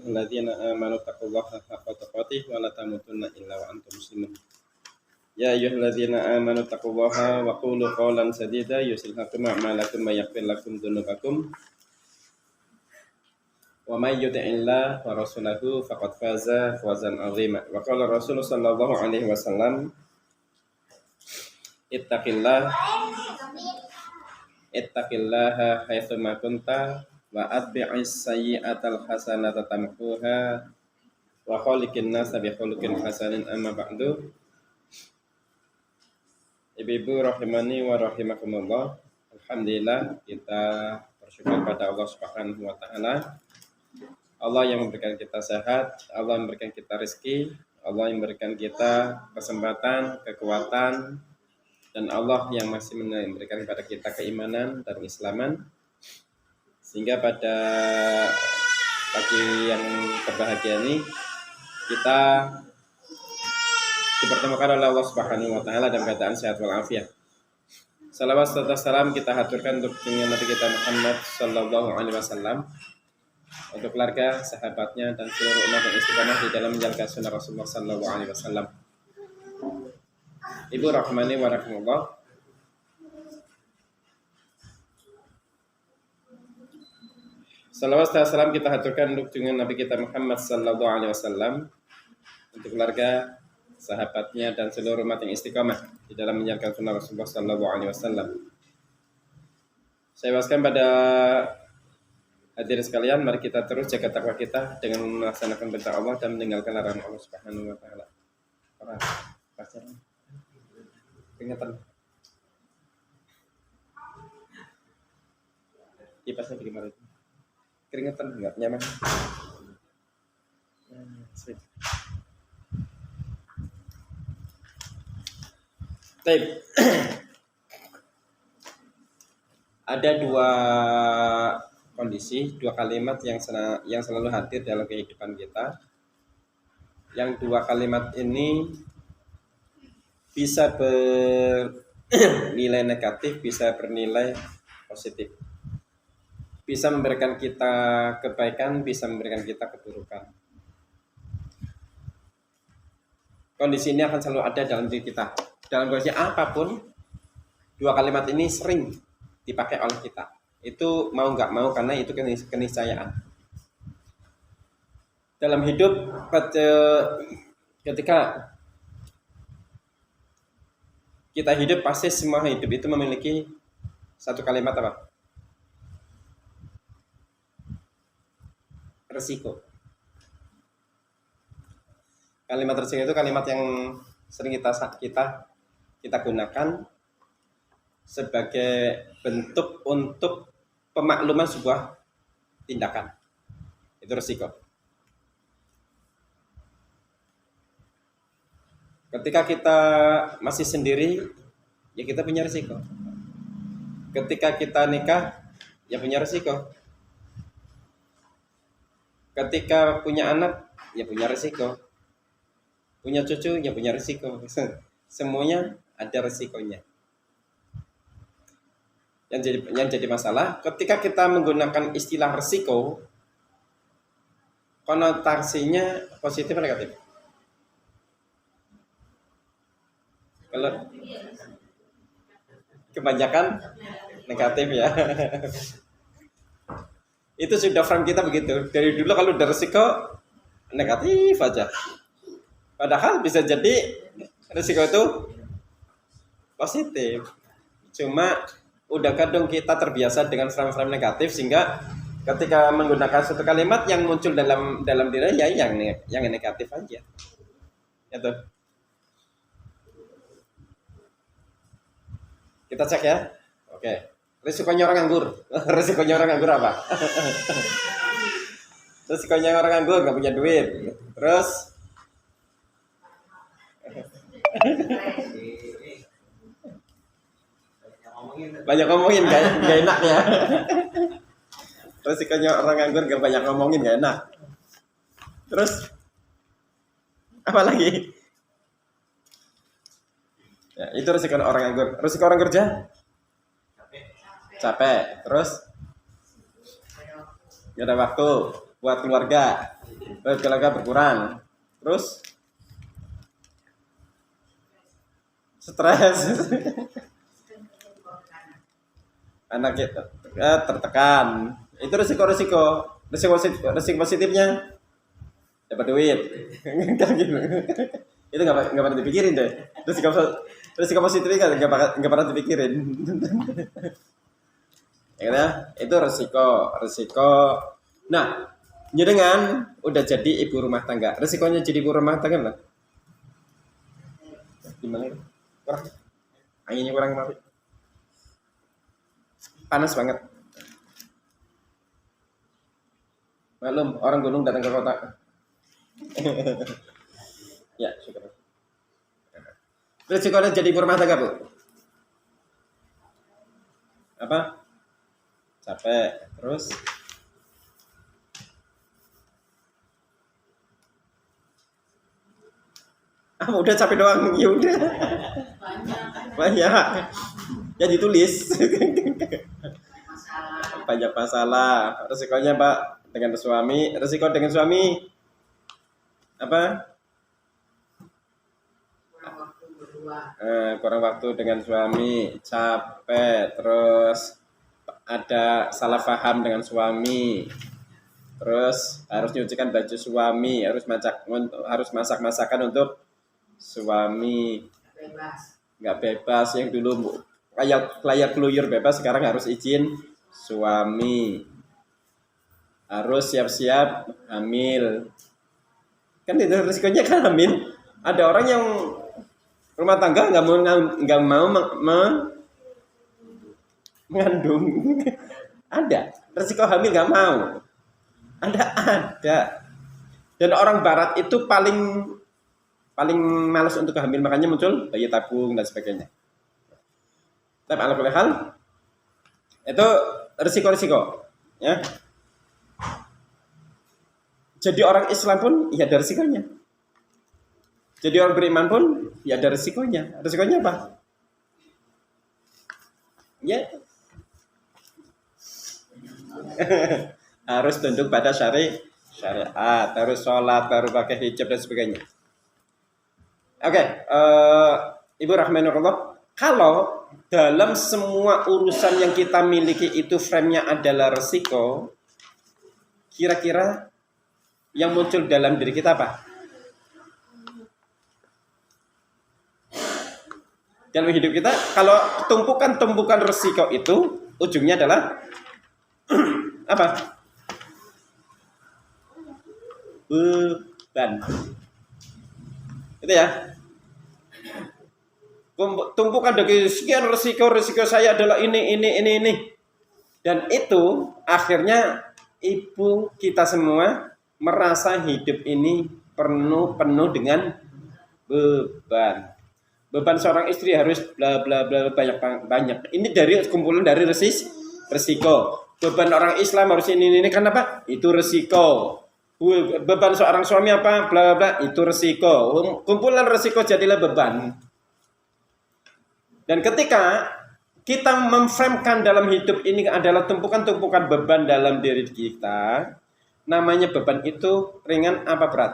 ayyuhalladzina amanu taqullaha haqqa tuqatih wa la tamutunna illa wa antum muslimun. Ya ayyuhalladzina amanu taqullaha wa qulu qawlan sadida yuslih lakum a'malakum wa yaghfir lakum dzunubakum. Wa may yuti'illah wa rasulahu faqad faza fawzan 'azima. Wa qala Rasulullah sallallahu alaihi wasallam, ittaqillaha haitsu ma kunta wa atbi'is sayyi'atal hasanata tamhuha wa khaliqin nasa bi khuluqin hasanin. Amma ba'du. Ibu-ibu rahimani wa rahimakumullah. Alhamdulillah, kita bersyukur pada Allah Subhanahu wa taala. Allah yang memberikan kita sehat, Allah yang memberikan kita rezeki, Allah yang memberikan kita kesempatan, kekuatan, dan Allah yang masih memberikan kepada kita keimanan dan keislaman, sehingga pada pagi yang berbahagia ini kita dipertemukan oleh Allah Subhanahu wa taala dalam keadaan sehat walafiat. Salawat serta salam kita haturkan untuk Nabi kita Muhammad sallallahu alaihi wasallam, untuk keluarga, sahabatnya, dan seluruh umat yang istiqamah di dalam menjalankan sunnah Rasulullah sallallahu alaihi wasallam. Ibu rahmani wa rahmatullah. Salawat dan salam kita haturkan untuk Nabi kita Muhammad sallallahu alaihi wasallam, untuk keluarga, sahabatnya, dan seluruh umat yang istiqamah di dalam menjalankan sunnah Rasulullah sallallahu alaihi wasallam. Saya waskan pada hadirin sekalian, mari kita terus jaga takwa kita dengan melaksanakan perintah Allah dan meninggalkan larangan Allah Subhanahu wa taala. Pacaran. Peringatan. Kipasnya bagaimana itu? Keringetan enggak nyaman. Baik. Ada dua kondisi, dua kalimat yang selalu hadir dalam kehidupan kita. Yang dua kalimat ini bisa bernilai negatif, bisa bernilai positif. Bisa memberikan kita kebaikan, bisa memberikan kita keburukan. Kondisi ini akan selalu ada dalam diri kita. Dalam kondisi apapun, dua kalimat ini sering dipakai oleh kita. Itu mau nggak mau, karena itu keniscayaan. Dalam hidup, ketika kita hidup, pasti semua hidup itu memiliki satu kalimat apa? Resiko. Kalimat resiko itu kalimat yang sering kita gunakan sebagai bentuk untuk pemakluman sebuah tindakan. Itu resiko. Ketika kita masih sendiri, ya kita punya resiko. Ketika kita nikah, ya punya resiko. Ketika punya anak, ya punya resiko. Punya cucu, ya punya resiko. Semuanya ada resikonya. Yang jadi masalah, ketika kita menggunakan istilah resiko, konotasinya positif atau negatif? Kalau kebanyakan negatif ya. Itu sudah frame kita begitu. Dari dulu kalau udah resiko negatif aja. Padahal bisa jadi resiko itu positif. Cuma udah kadang kita terbiasa dengan frame-frame negatif, sehingga ketika menggunakan satu kalimat yang muncul dalam diri ya yang negatif aja. Itu. Kita cek ya. Oke. Risikonya orang nganggur. Risikonya orang nganggur apa? Risikonya orang nganggur nggak punya duit. Terus banyak ngomongin nggak enak ya. Risikonya orang nganggur nggak banyak ngomongin, nggak enak. Terus apa lagi? Ya, itu risiko orang nganggur. Risiko orang kerja? Capek. Terus nggak ada waktu buat keluarga. tenaga berkurang. Terus stres. Anak kita tertekan. Itu resiko positifnya dapat duit. Kan gitu. Itu nggak pernah dipikirin deh. Resiko positifnya nggak pernah dipikirin. Ya, itu resiko. Nah, jenengan udah jadi ibu rumah tangga. Resikonya jadi ibu rumah tangga lah. Gimana? Kurang. Anginnya kurang maaf. Panas banget. Malum, orang gunung datang ke kota. Ya, syukur. Resikonya jadi ibu rumah tangga, Bu. Apa? Capek. Terus udah capek doang. Ya udah. Banyak. Ya ditulis. Banyak masalah. Resikonya, Pak, dengan suami. Resiko dengan suami apa? Kurang waktu dengan suami, capek, terus ada salah paham dengan suami, terus harus nyucikan baju suami, harus masak masakan untuk suami, nggak bebas yang dulu layar keluyur bebas, sekarang harus izin suami, harus siap-siap hamil, kan itu risikonya kan hamil. Ada orang yang rumah tangga nggak mau mengandung. Ada resiko hamil nggak mau. Ada. Dan orang barat itu paling malas untuk hamil, makanya muncul bayi tabung dan sebagainya. Tapi ala kulli hal itu resiko ya. Jadi orang Islam pun ya ada resikonya. Jadi orang beriman pun ya ada resikonya. Resikonya apa? Ya. Harus tunduk pada syariat, harus sholat, harus pakai hijab dan sebagainya. Oke, Ibu rahmanullah, kalau dalam semua urusan yang kita miliki itu frame-nya adalah resiko, kira-kira yang muncul dalam diri kita apa? Dalam hidup kita, kalau tumpukan resiko itu ujungnya adalah apa? Beban. Itu ya. Tumpukan dari sekian resiko saya adalah ini. Dan itu akhirnya ibu kita semua merasa hidup ini penuh dengan beban. Beban seorang istri harus bla bla bla banyak. Ini dari kumpulan dari resiko. Beban orang Islam harus ini kenapa? Itu resiko. Beban seorang suami apa? Bla bla itu resiko. Kumpulan resiko jadilah beban. Dan ketika kita memframekan dalam hidup ini adalah tumpukan beban dalam diri kita, namanya beban itu ringan apa berat?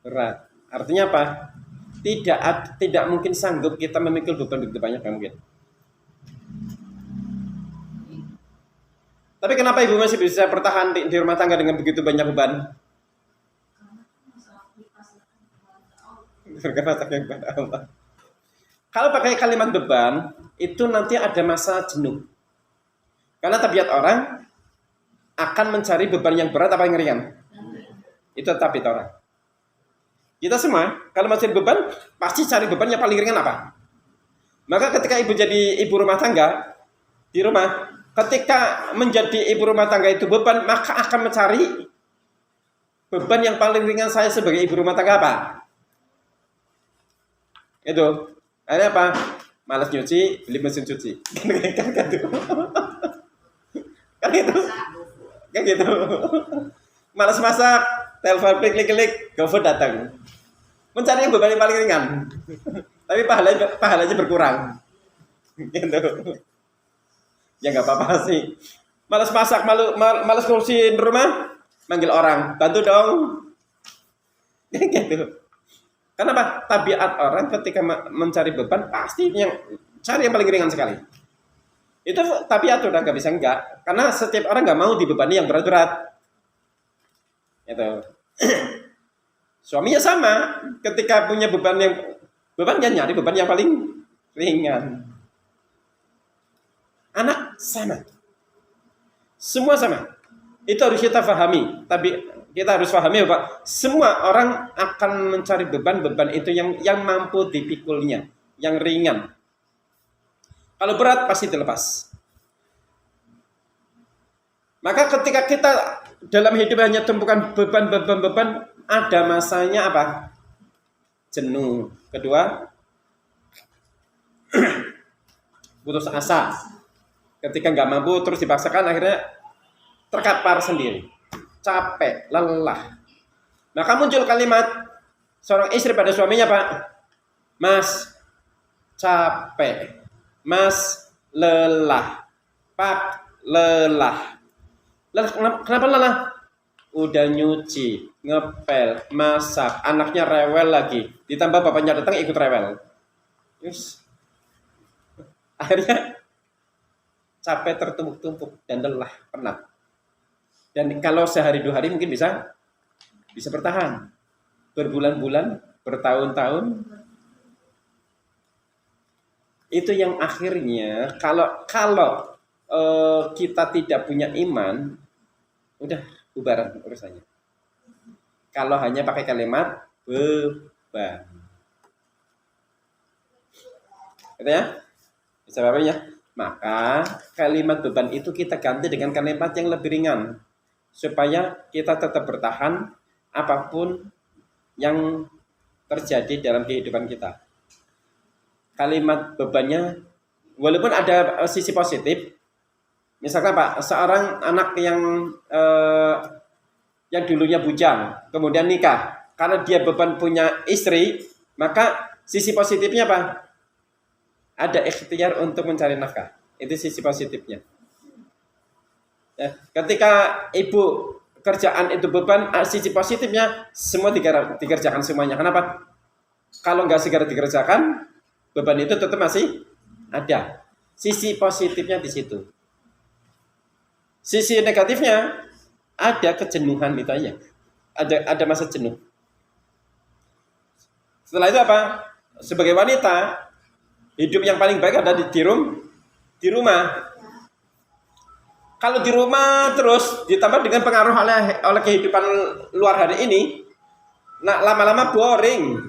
Berat. Artinya apa? Tidak mungkin sanggup kita memikul beban begitu banyak, nggak mungkin. Tapi kenapa ibu masih bisa bertahan di rumah tangga dengan begitu banyak beban? Karena takut kepada Allah. Kalau pakai kalimat beban, itu nanti ada masa jenuh. Karena tabiat orang akan mencari beban yang berat apa yang ringan. Itu tabiat orang. Kita semua, kalau masih beban, pasti cari beban yang paling ringan apa? Maka ketika ibu jadi ibu rumah tangga, di rumah, ketika menjadi ibu rumah tangga itu beban, maka akan mencari beban yang paling ringan saya sebagai ibu rumah tangga apa? Itu. Akhirnya apa? Malas nyuci, beli mesin cuci. Kan gitu. Malas masak, telepon klik, GoFood datang. Mencari yang beban yang paling ringan. Tapi pahalanya berkurang. Gitu. Ya nggak apa-apa sih. Malas masak, malas ngurusin rumah, manggil orang, bantu dong. Gitu. Kenapa? Tabiat orang ketika mencari beban pasti cari yang paling ringan sekali. Itu tabiat udah nggak bisa enggak. Karena setiap orang nggak mau dibebani yang berat-berat. Itu. Suaminya sama, ketika punya bebannya nyari beban yang paling ringan. Anak sama. Semua sama. Itu harus kita pahami. Tapi kita harus pahami Pak, semua orang akan mencari beban itu yang mampu dipikulnya, yang ringan. Kalau berat pasti dilepas. Maka ketika kita dalam hidup hanya tumpukan beban, ada masanya apa? Jenuh. Kedua, putus asa. Ketika nggak mampu terus dipaksakan, akhirnya terkapar sendiri, capek, lelah. Maka muncul kalimat seorang istri pada suaminya, Pak, Mas capek, Mas lelah, Pak lelah. Kenapa lelah? Udah nyuci, ngepel, masak, anaknya rewel lagi, ditambah bapaknya datang ikut rewel. Yes. Akhirnya capek, tertumpuk-tumpuk dan lelah, penat. Dan kalau sehari 2 hari mungkin bisa bertahan berbulan-bulan, bertahun-tahun. Itu yang akhirnya kalau kita tidak punya iman, udah bubaran urusannya. Kalau hanya pakai kalimat beban, gitu ya, bisa bapaknya. Maka kalimat beban itu kita ganti dengan kalimat yang lebih ringan, supaya kita tetap bertahan apapun yang terjadi dalam kehidupan kita. Kalimat bebannya, walaupun ada sisi positif, misalkan Pak, seorang anak yang dulunya bujang, kemudian nikah, karena dia beban punya istri, maka sisi positifnya apa? Ada ikhtiar untuk mencari nafkah. Itu sisi positifnya. Ya, ketika ibu kerjaan itu beban, sisi positifnya semua dikerjakan semuanya. Kenapa? Kalau nggak segera dikerjakan, beban itu tetap masih ada. Sisi positifnya di situ. Sisi negatifnya ada kejenuhan itu aja. Ada masa jenuh. Setelah itu apa? Sebagai wanita, hidup yang paling baik ada di rumah. Kalau di rumah terus ditambah dengan pengaruh oleh kehidupan luar hari ini, nah lama-lama boring.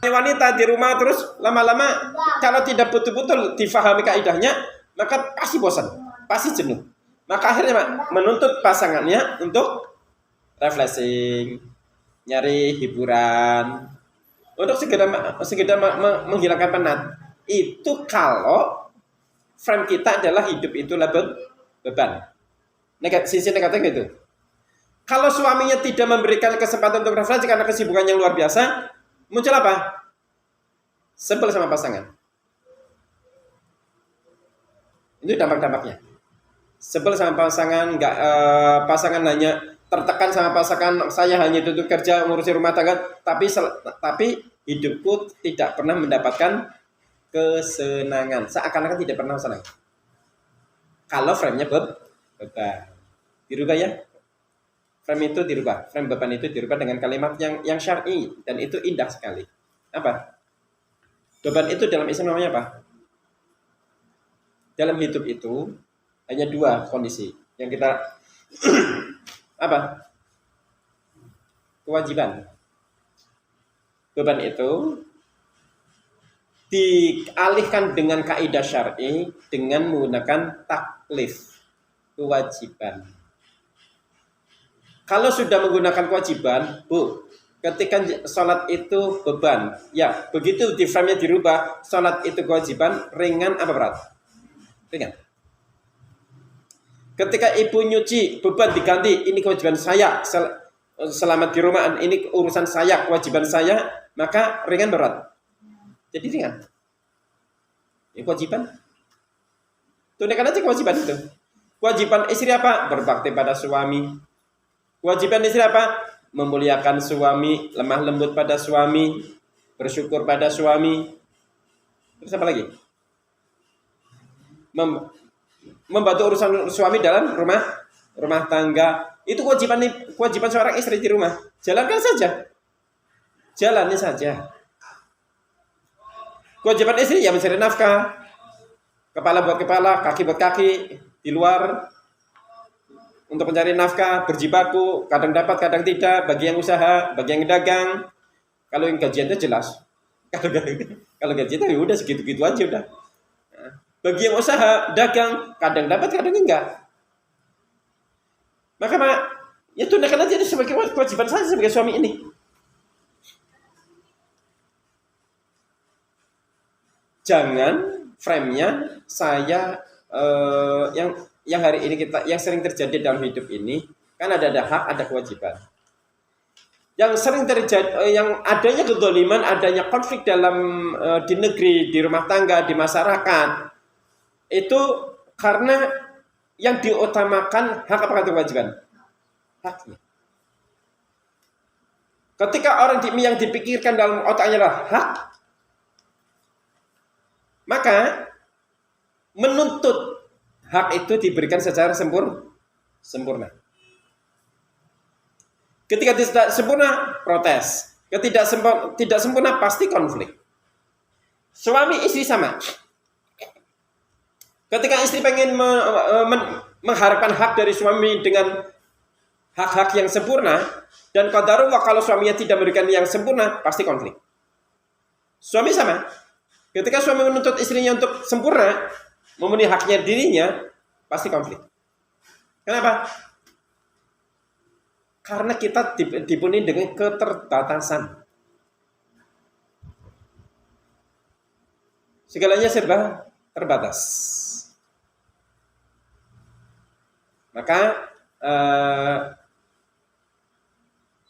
Wanita di rumah terus lama-lama kalau tidak betul-betul difahami kaidahnya, maka pasti bosan, pasti jenuh. Maka akhirnya menuntut pasangannya untuk refreshing, nyari hiburan, untuk segera menghilangkan penat. Itu kalau frame kita adalah hidup itulah beban. Sisi negatifnya itu. Kalau suaminya tidak memberikan kesempatan untuk refleksi karena kesibukan yang luar biasa, muncul apa? Sebel sama pasangan. Itu dampak-dampaknya. Sebel sama pasangan, pasangan hanya tertekan sama pasangan, saya hanya duduk kerja ngurusi rumah tangga, tapi hidupku tidak pernah mendapatkan kesenangan. Seakan-akan tidak pernah senang. Kalau frame-nya beban. Dirubah ya. Frame itu dirubah. Frame beban itu dirubah dengan kalimat yang syar'i dan itu indah sekali. Apa? Beban itu dalam Islam namanya apa? Dalam hidup itu hanya 2 kondisi yang kita apa? Kewajiban. Beban itu dialihkan dengan kaidah syar'i dengan menggunakan taklif, kewajiban. Kalau sudah menggunakan kewajiban, Bu, ketika sholat itu beban, ya begitu di frame-nya dirubah, sholat itu kewajiban, ringan apa berat? Ringan. Ketika ibu nyuci, beban diganti, ini kewajiban saya, selamat di rumah, ini urusan saya, kewajiban saya, maka ringan berat. Jadi ringan. Ini kewajiban. Tunaikan aja kewajiban itu. Kewajiban istri apa? Berbakti pada suami. Kewajiban istri apa? Memuliakan suami, lemah lembut pada suami, bersyukur pada suami. Terus apa lagi? Membantu urusan suami dalam rumah tangga. Itu kewajiban seorang istri di rumah. Jalankan saja. Jalani saja. Kewajiban istri ya mencari nafkah. Kepala buat kepala, kaki buat kaki, di luar untuk mencari nafkah, berjibaku, kadang dapat, kadang tidak, bagi yang usaha, bagi yang dagang. Kalau yang gajian itu jelas. Kalau gajian itu ya udah segitu-gitu aja udah. Bagi yang usaha, dagang, kadang dapat, kadang enggak. Maka ya tunaikan aja sebagai kewajiban saya sebagai suami ini. Jangan frame-nya saya yang hari ini yang sering terjadi dalam hidup ini kan ada hak, ada kewajiban. Yang sering terjadi yang adanya kezaliman, adanya konflik dalam di negeri, di rumah tangga, di masyarakat itu karena yang diutamakan hak apa kewajiban? Haknya. Ketika orang yang dipikirkan dalam otaknya adalah hak, maka menuntut hak itu diberikan secara sempurna. Ketika tidak sempurna, protes. Ketika tidak sempurna, pasti konflik. Suami istri sama. Ketika istri pengen mengharapkan hak dari suami dengan hak-hak yang sempurna, dan qadarullah kalau suaminya tidak memberikan yang sempurna, pasti konflik. Suami sama. Ketika suami menuntut istrinya untuk sempurna, memenuhi haknya dirinya, pasti konflik. Kenapa? Karena kita dipenuhi dengan keterbatasan. Segalanya serba terbatas. Maka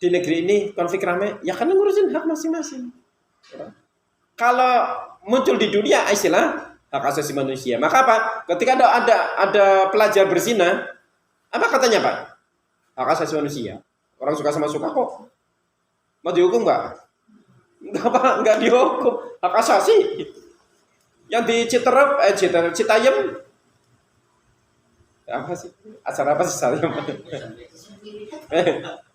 di negeri ini konflik ramai, ya karena ngurusin hak masing-masing. Kalau muncul di dunia istilah hak asasi manusia. Maka apa? Ketika ada pelajar berzina, apa katanya Pak? Hak asasi manusia. Orang suka sama suka kok. Mau dihukum nggak? Nggak dihukum. Hak asasi. Yang di Citayam apa sih? Acara apa sih Citayam?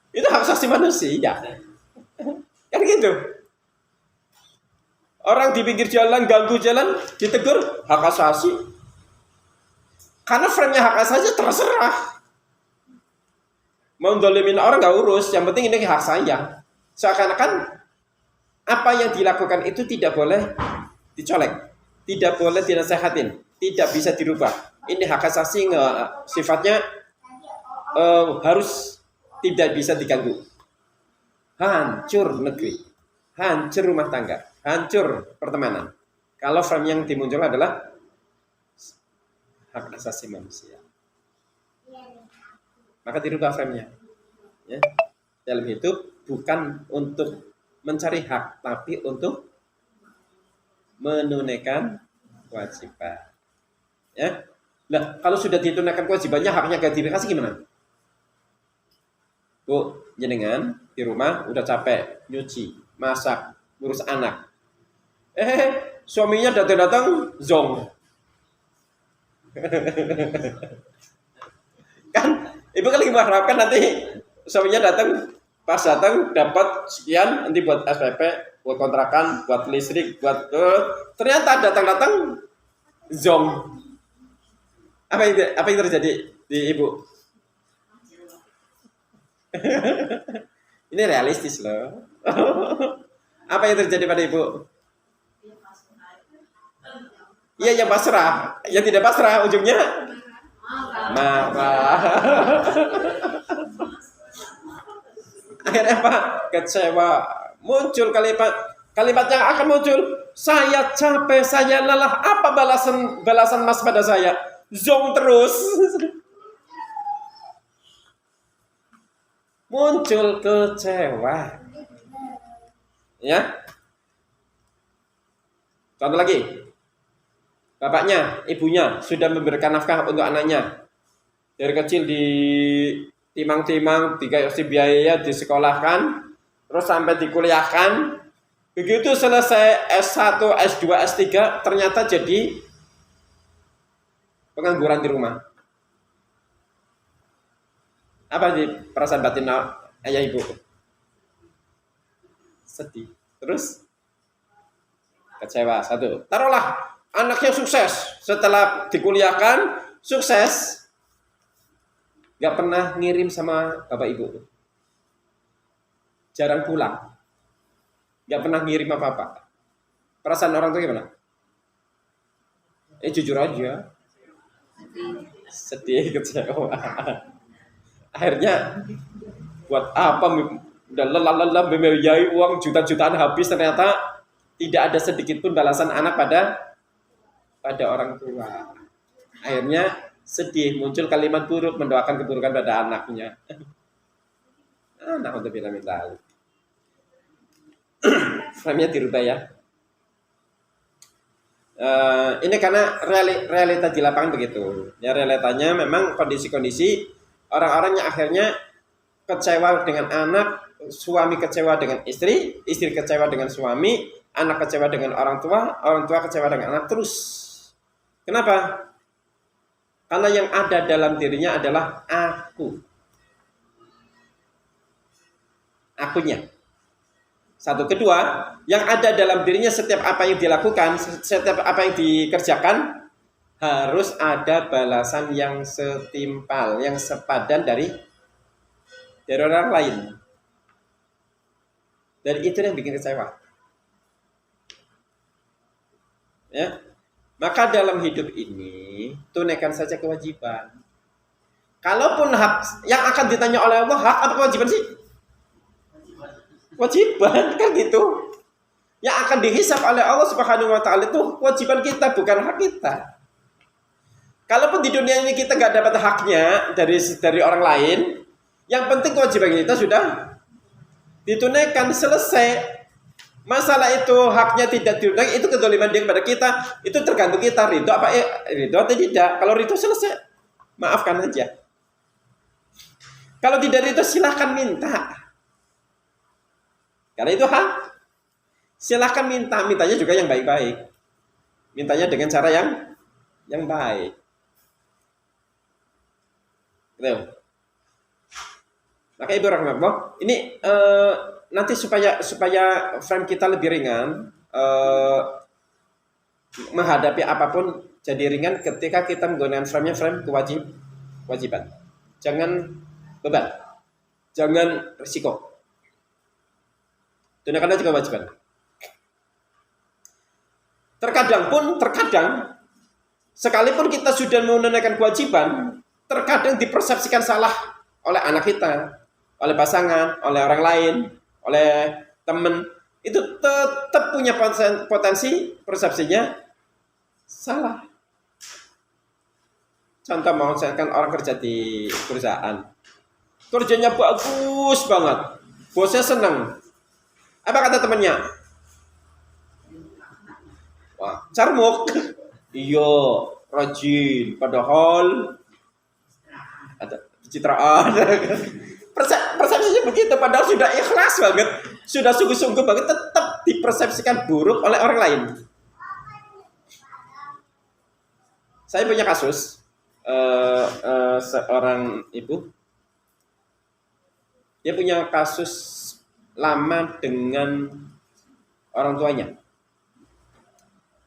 Itu hak asasi manusia. Kan gitu. Orang di pinggir jalan, ganggu jalan, ditegur, hak asasi. Karena frame-nya hak asasi terserah. Mau dolimin orang gak urus, yang penting ini hak saya. Seakan-akan apa yang dilakukan itu tidak boleh dicolek, tidak boleh dinasehatin, tidak bisa dirubah. Ini hak asasi sifatnya harus tidak bisa diganggu. Hancur negeri, hancur rumah tangga, hancur pertemanan. Kalau frame yang dimuncul adalah hak asasi manusia, maka dirubah frame-nya. Ya. Dalam hidup bukan untuk mencari hak, tapi untuk menunaikan kewajiban. Ya. Nah, kalau sudah ditunaikan kewajibannya, haknya gratifikasi gimana? Bu, jenengan di rumah udah capek nyuci, masak, ngurus anak. Suaminya datang zong. Kan ibu kan lagi mengharapkan nanti suaminya pas datang dapat sekian nanti buat SPP, buat kontrakan, buat listrik, buat ternyata datang zong. Apa yang terjadi di ibu? Ini realistis loh. Apa yang terjadi pada ibu? Iya, yang pasrah. Yang tidak pasrah ujungnya marah. Akhirnya apa? Kecewa. Muncul kalimat yang akan muncul. Saya capek, saya lelah. Apa balasan Mas pada saya? Zong terus. Muncul kecewa. Ya. Contoh lagi. Bapaknya, ibunya sudah memberikan nafkah untuk anaknya. Dari kecil timang-timang dikasih biaya disekolahkan, terus sampai dikuliahkan. Begitu selesai S1, S2, S3 ternyata jadi pengangguran di rumah. Apa sih perasaan batin ayah ibu? Sedih. Terus kecewa. Satu. Taruhlah anaknya sukses setelah dikuliahkan, sukses, nggak pernah ngirim sama bapak ibu, jarang pulang, nggak pernah ngirim apa-apa. Perasaan orang tua gimana? Jujur aja, sedih, kecewa. Akhirnya buat apa? Udah lelah-lelah membiayai uang juta-jutaan habis, ternyata tidak ada sedikit pun balasan anak pada orang tua. Akhirnya sedih, muncul kalimat buruk mendoakan keburukan pada anaknya. Anak untuk bilang minta. Frame-nya dirubah ya. Ini karena realita di lapangan begitu. Ya, realitanya memang kondisi-kondisi orang-orang yang akhirnya kecewa dengan anak, suami kecewa dengan istri kecewa dengan suami, anak kecewa dengan orang tua kecewa dengan anak terus. Kenapa? Karena yang ada dalam dirinya adalah akunya. Satu. Kedua, yang ada dalam dirinya setiap apa yang dilakukan, setiap apa yang dikerjakan harus ada balasan yang setimpal, yang sepadan dari orang lain. Dan itu yang bikin kecewa. Ya. Maka dalam hidup ini tunaikan saja kewajiban. Kalaupun hak yang akan ditanya oleh Allah, hak atau kewajiban sih? Kewajiban kan gitu. Yang akan dihisab oleh Allah Subhanahu wa taala itu kewajiban kita, bukan hak kita. Kalaupun di dunia ini kita nggak dapat haknya dari orang lain, yang penting kewajiban kita sudah ditunaikan, selesai. Masalah itu haknya tidak ditunaikan, itu kezaliman dia kepada kita, itu tergantung kita ridho atau tidak. Kalau ridho selesai, maafkan aja. Kalau tidak ridho silahkan minta, karena itu hak. Silahkan mintanya juga yang baik-baik, mintanya dengan cara yang baik. Gitu. Maka ibu rahmatullah, ini nanti supaya frame kita lebih ringan, menghadapi apapun jadi ringan ketika kita menggunakan frame kewajiban. Jangan beban, jangan risiko. Tunaikan aja kewajiban. Terkadang sekalipun kita sudah menunaikan kewajiban, terkadang dipersepsikan salah oleh anak kita, oleh pasangan, oleh orang lain, oleh teman, itu tetap punya potensi persepsinya salah. Contoh, mau misalkan orang kerja di perusahaan, kerjanya bagus banget, bosnya senang. Apa kata temannya? Wah, carmuk. Iya, rajin, padahal ada pencitraan. Persepsinya begitu, padahal sudah ikhlas banget, sudah sungguh-sungguh banget, tetap dipersepsikan buruk oleh orang lain. Saya punya kasus seorang ibu, dia punya kasus lama dengan orang tuanya.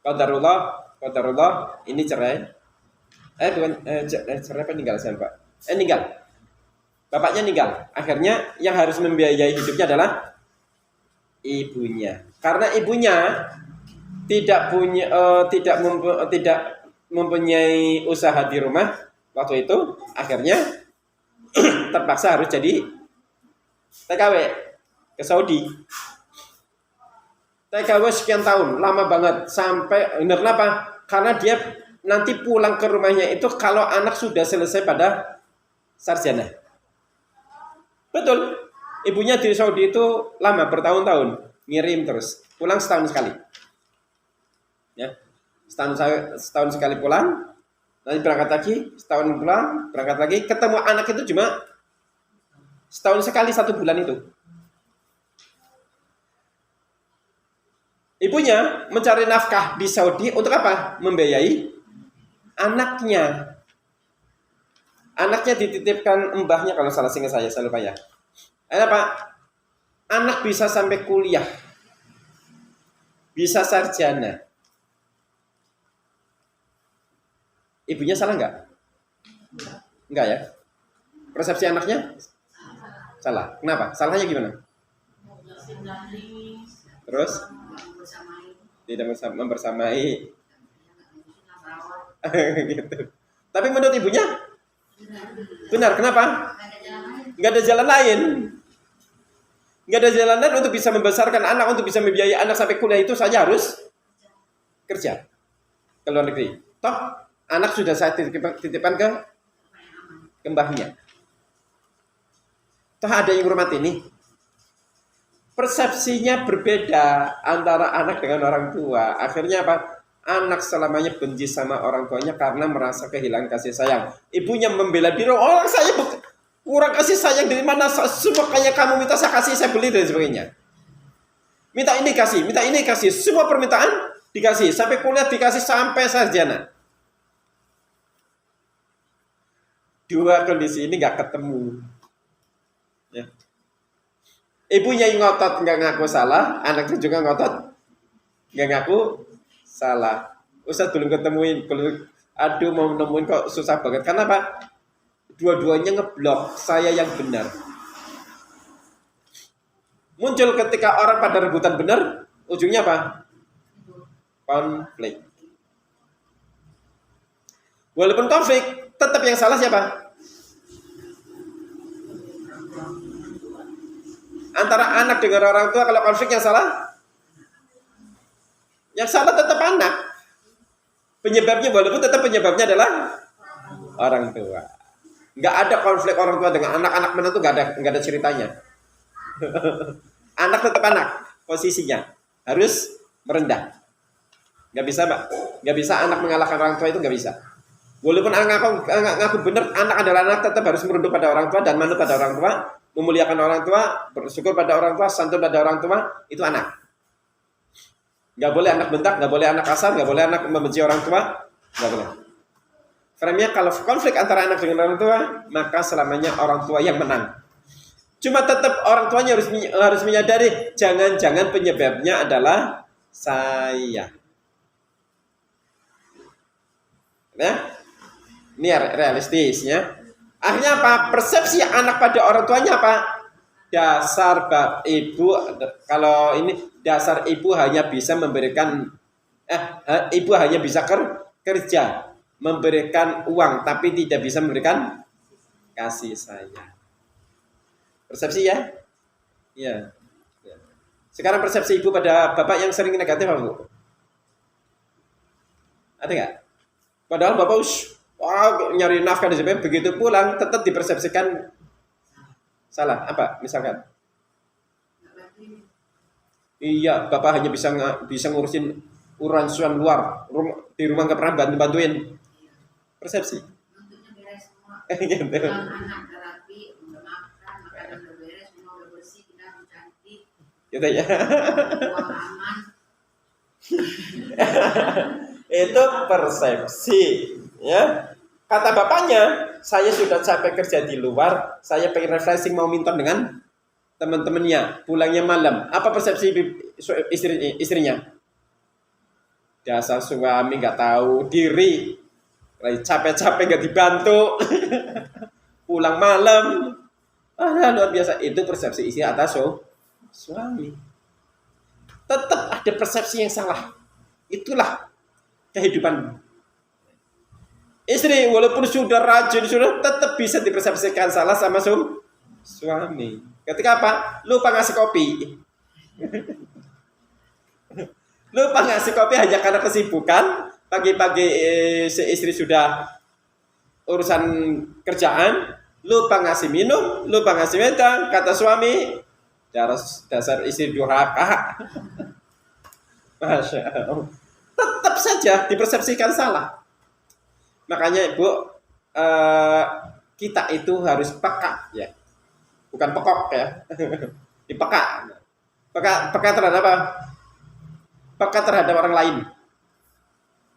Qadarullah ini cerai. Cerai apa meninggal saya, Pak? Meninggal. Bapaknya meninggal. Akhirnya yang harus membiayai hidupnya adalah ibunya. Karena ibunya tidak mempunyai usaha di rumah waktu itu, akhirnya terpaksa harus jadi TKW ke Saudi. TKW sekian tahun, lama banget, sampai kenapa? Karena dia nanti pulang ke rumahnya itu kalau anak sudah selesai pada sarjana. Betul, ibunya di Saudi itu lama, bertahun-tahun, ngirim terus, pulang setahun sekali. Ya, setahun sekali pulang, nanti berangkat lagi, setahun pulang, berangkat lagi, ketemu anak itu cuma Setahun sekali 1 bulan itu. Ibunya mencari nafkah di Saudi untuk apa? Membiayai anaknya. Anaknya dititipkan mbahnya kalau salah seingat saya lupa ya. Apa? Anak bisa sampai kuliah. Bisa sarjana. Ibunya salah nggak? Enggak ya? Persepsi anaknya? Salah. Kenapa? Salahnya gimana? Terus? Tidak membersamai. Gitu. Tapi menurut ibunya? Benar. Kenapa? Nggak ada jalan lain. Nggak ada jalan lain untuk bisa membesarkan anak, untuk bisa membiayai anak sampai kuliah itu saja harus kerja ke luar negeri. Toh anak sudah saya titipkan ke mbahnya. Toh ada yang hormat ini. Persepsinya berbeda antara anak dengan orang tua. Akhirnya apa? Anak selamanya benci sama orang tuanya karena merasa kehilangan kasih sayang. Ibunya membela diri, orang saya kurang kasih sayang dari mana? Semua kayak kamu minta saya kasih, saya beli dan sebagainya. Minta ini kasih, semua permintaan dikasih, sampai kuliah dikasih, sampai sarjana. Dua kondisi ini nggak ketemu. Ya. Ibunya yang ngotot nggak ngaku salah, anaknya juga ngotot nggak ngaku salah. Ustaz belum ketemuin, aduh mau nemuin kok susah banget. Karena apa? Dua-duanya ngeblok, saya yang benar. Muncul ketika orang pada rebutan benar, ujungnya apa? Konflik. Walaupun konflik, tetap yang salah siapa? Antara anak dengan orang tua, kalau konflik yang salah tetap anak. Penyebabnya, walaupun tetap penyebabnya adalah orang tua. Nggak ada konflik orang tua dengan anak-anak menentu, nggak ada ceritanya. Anak tetap anak, posisinya harus merendah. Nggak bisa, Mbak. Nggak bisa anak mengalahkan orang tua, itu nggak bisa. Walaupun anak ngaku benar, anak adalah anak, tetap harus merunduk pada orang tua dan manut pada orang tua, memuliakan orang tua, bersyukur pada orang tua, santun pada orang tua, itu anak. Nggak boleh anak bentak, nggak boleh anak kasar, nggak boleh anak membenci orang tua, nggak boleh. Frame-nya kalau konflik antara anak dengan orang tua, maka selamanya orang tua yang menang. Cuma tetap orang tuanya harus menyadari, jangan-jangan penyebabnya adalah saya. Nah, ini realistis ya. Akhirnya apa? Persepsi anak pada orang tuanya apa? Dasar ibu, kalau ini dasar ibu hanya bisa memberikan, ibu hanya bisa kerja, memberikan uang, tapi tidak bisa memberikan kasih sayang. Persepsi ya? Ya. Sekarang persepsi ibu pada bapak yang sering negatif apa, Bu? Ada nggak? Padahal bapak nyari nafkah dan sebagainya, begitu pulang tetap dipersepsikan salah. Apa? Misalkan? Iya, bapak hanya bisa ngurusin urusan luar, di rumah nggak pernah bantuin. Persepsi. Gitu. Gitu ya. Itu persepsi, ya. Kata bapaknya, saya sudah capek kerja di luar, saya pengen refreshing, mau minta dengan teman-temannya, pulangnya malam. Apa persepsi istrinya? Dasar suami nggak tahu diri, capek-capek nggak dibantu, pulang malam. Luar biasa. Itu persepsi istri atas suami. Tetap ada persepsi yang salah. Itulah kehidupan. Istri walaupun sudah rajin, sudah tetap bisa dipersepsikan salah sama suami. Ketika apa? Lupa ngasih kopi. Lupa ngasih kopi hanya karena kesibukan. Pagi-pagi si istri sudah urusan kerjaan, lupa ngasih minum, lupa ngasih wedang. Kata suami, dasar istri durhaka. Masya Allah. Tetap saja dipersepsikan salah. Makanya Ibu, kita itu harus peka ya. bukan pekok ya. Dipeka. Peka terhadap apa? Peka terhadap orang lain.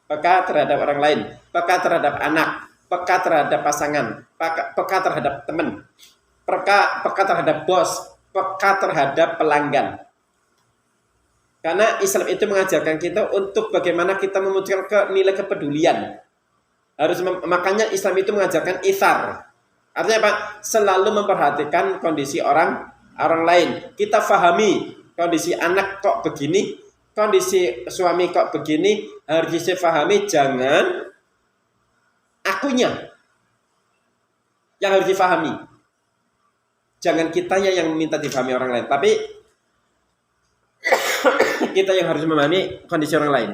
Peka terhadap orang lain. Peka terhadap anak. Peka terhadap pasangan. Peka terhadap teman. Peka terhadap bos. Peka terhadap pelanggan. Karena Islam itu mengajarkan kita untuk bagaimana kita memunculkan nilai kepedulian. Makanya Islam itu mengajarkan ithar. Artinya apa? Selalu memperhatikan kondisi orang lain. Kita fahami kondisi anak kok begini, kondisi suami kok begini, harus difahami, jangan akunya yang harus difahami. Jangan kitanya yang minta difahami orang lain, tapi kita yang harus memahami kondisi orang lain.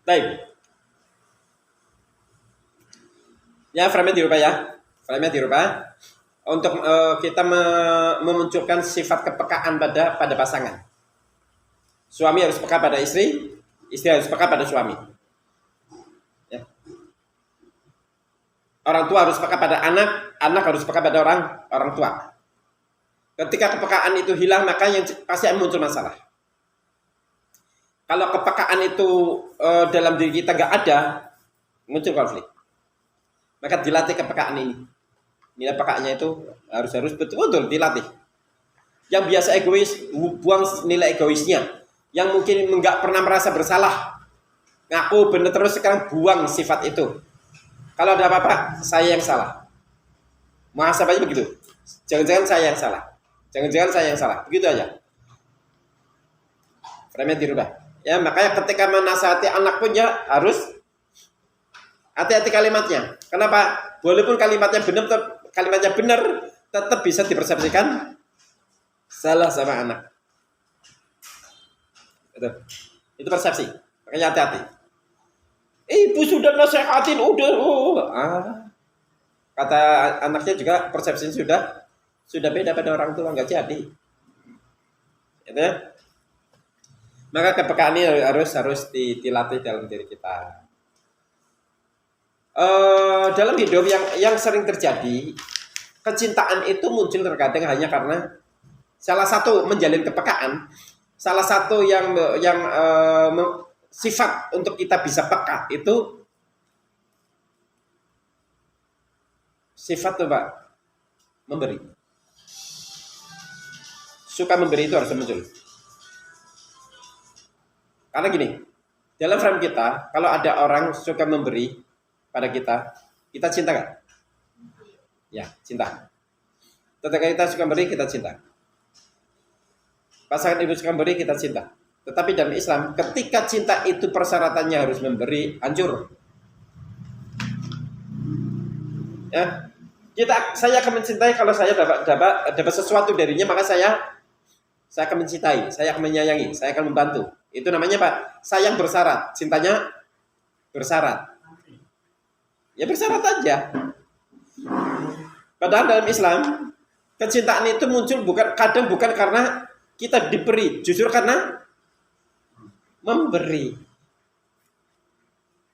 Baik. Ya, frame-nya dirubah ya. Frame-nya dirubah untuk kita memunculkan sifat kepekaan pada pasangan. Suami harus peka pada istri harus peka pada suami. Ya. Orang tua harus peka pada anak harus peka pada orang tua. Ketika kepekaan itu hilang, maka yang pasti akan muncul masalah. Kalau kepekaan itu dalam diri kita nggak ada, muncul konflik. Maka dilatih kepekaan ini. Nilai pekaannya itu harus betul-betul dilatih. Yang biasa egois, buang nilai egoisnya. Yang mungkin nggak pernah merasa bersalah, ngaku bener terus, sekarang buang sifat itu. Kalau ada apa-apa, saya yang salah. Muhasabahnya begitu. Jangan-jangan saya yang salah. Jangan-jangan saya yang salah. Begitu aja. Frame-nya dirubah. Ya, makanya ketika menasihati anak pun ya harus hati-hati kalimatnya. Kenapa? Walaupun kalimatnya benar, tetap bisa dipersepsikan salah sama anak. Itu persepsi. Makanya hati-hati. Ibu sudah nasihatin, udah. Kata anaknya juga persepsinya sudah beda pada orang tua, nggak jadi. Gitu ya? Maka kepekaan ini harus dilatih dalam diri kita. Dalam hidup yang sering terjadi, kecintaan itu muncul terkadang hanya karena salah satu menjalin kepekaan, salah satu yang sifat untuk kita bisa peka itu sifat tuh Pak, memberi. Suka memberi itu harus muncul. Karena gini, dalam frame kita, kalau ada orang suka memberi pada kita cinta nggak? Ya, cinta. Ketika kita suka memberi, kita cinta. Pasangan ibu suka memberi, kita cinta. Tetapi dalam Islam, ketika cinta itu persyaratannya harus memberi, hancur. Ya, saya akan mencintai kalau saya dapat sesuatu darinya, maka saya akan mencintai, saya akan menyayangi, saya akan membantu. Itu namanya Pak, sayang bersyarat, cintanya bersyarat. Ya bersyarat aja. Padahal dalam Islam, kecintaan itu muncul kadang bukan karena kita diberi, justru karena memberi.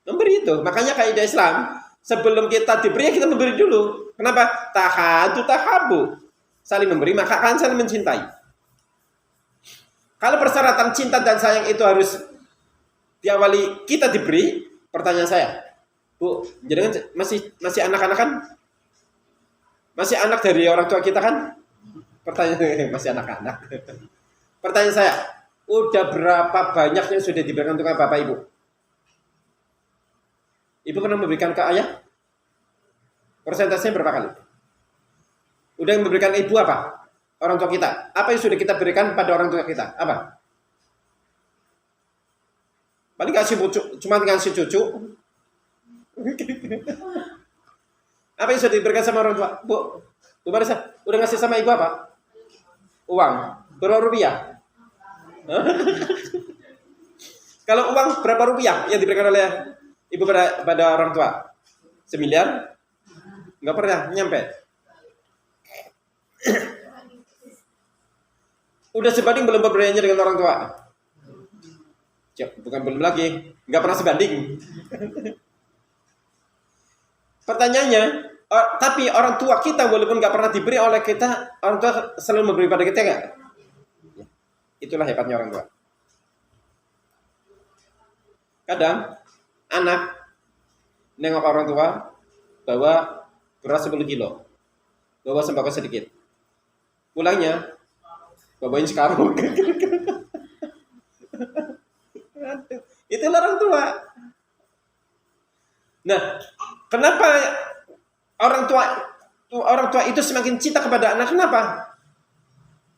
Memberi itu, makanya kaidah Islam, sebelum kita diberi, kita memberi dulu. Kenapa? Tahabu. Saling memberi, maka akan saling mencintai. Kalau persyaratan cinta dan sayang itu harus diawali kita diberi, pertanyaan saya, Bu, jangan masih anak-anak kan? Masih anak dari orang tua kita kan? Pertanyaan masih anak-anak. Pertanyaan saya, udah berapa banyak yang sudah diberikan untuk Bapak Ibu? Ibu pernah memberikan ke ayah? Persentasenya berapa kali? Udah yang memberikan ibu apa? Orang tua kita. Apa yang sudah kita berikan pada orang tua kita? Apa? Paling cuma ngasih cucu. Apa yang sudah diberikan sama orang tua? Bu Marisa, udah ngasih sama ibu apa? Uang. Berapa rupiah? Kalau uang berapa rupiah yang diberikan oleh ibu pada orang tua? 1 miliar? Nggak pernah nyampe. Udah sebanding belum pemberiannya dengan orang tua? Bukan belum lagi, nggak pernah sebanding. Pertanyaannya, tapi orang tua kita walaupun nggak pernah diberi oleh kita, orang tua selalu memberi pada kita nggak? Itulah hebatnya orang tua. Kadang anak nengok orang tua bawa beras 10 kilo, bawa sembako sedikit, pulangnya bawain sekarung. Itu orang tua. Nah, kenapa orang tua itu semakin cinta kepada anak? Kenapa?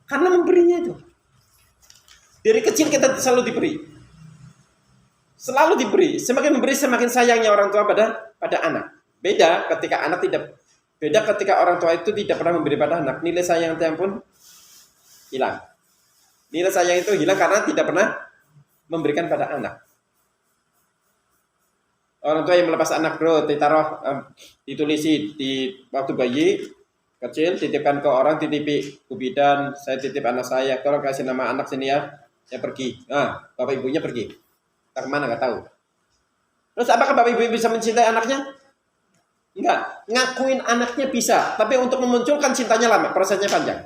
Karena memberinya itu. Dari kecil kita selalu diberi. Selalu diberi. Semakin memberi semakin sayangnya orang tua pada anak. Beda ketika orang tua itu tidak pernah memberi pada anak. Nilai sayangnya pun hilang. Nilai sayang itu hilang karena tidak pernah memberikan pada anak. Orang tua yang melepas anak bro, ditaruh, ditulisi di waktu bayi kecil, titipkan ke orang, titipi Bu Bidan, saya titip anak saya, tolong kasih nama anak sini ya, saya pergi. Nah, bapak ibunya pergi. Tak kemana nggak tahu. Terus apakah bapak ibu bisa mencintai anaknya? Enggak, ngakuin anaknya bisa, tapi untuk memunculkan cintanya lama, prosesnya panjang.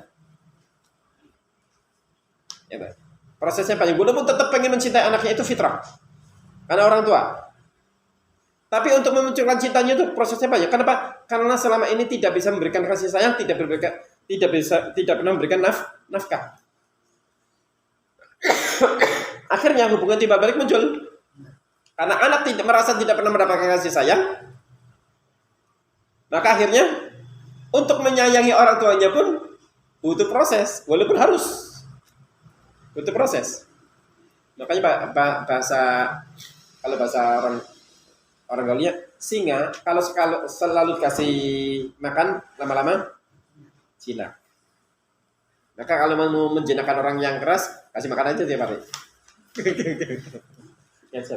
Ya, prosesnya panjang. Walaupun tetap pengen mencintai anaknya itu fitrah, karena orang tua. Tapi untuk memunculkan cintanya itu prosesnya banyak. Kenapa? Karena selama ini tidak bisa memberikan kasih sayang, tidak pernah memberikan nafkah. Akhirnya hubungan timbal balik muncul. Karena anak merasa tidak pernah mendapatkan kasih sayang, maka akhirnya untuk menyayangi orang tuanya pun butuh proses, walaupun harus butuh proses. Makanya kalau bahasa orang Gaulnya, singa kalau selalu kasih makan lama-lama jinak. Maka kalau mau menjinakkan orang yang keras, kasih makan aja tiap hari. Ya,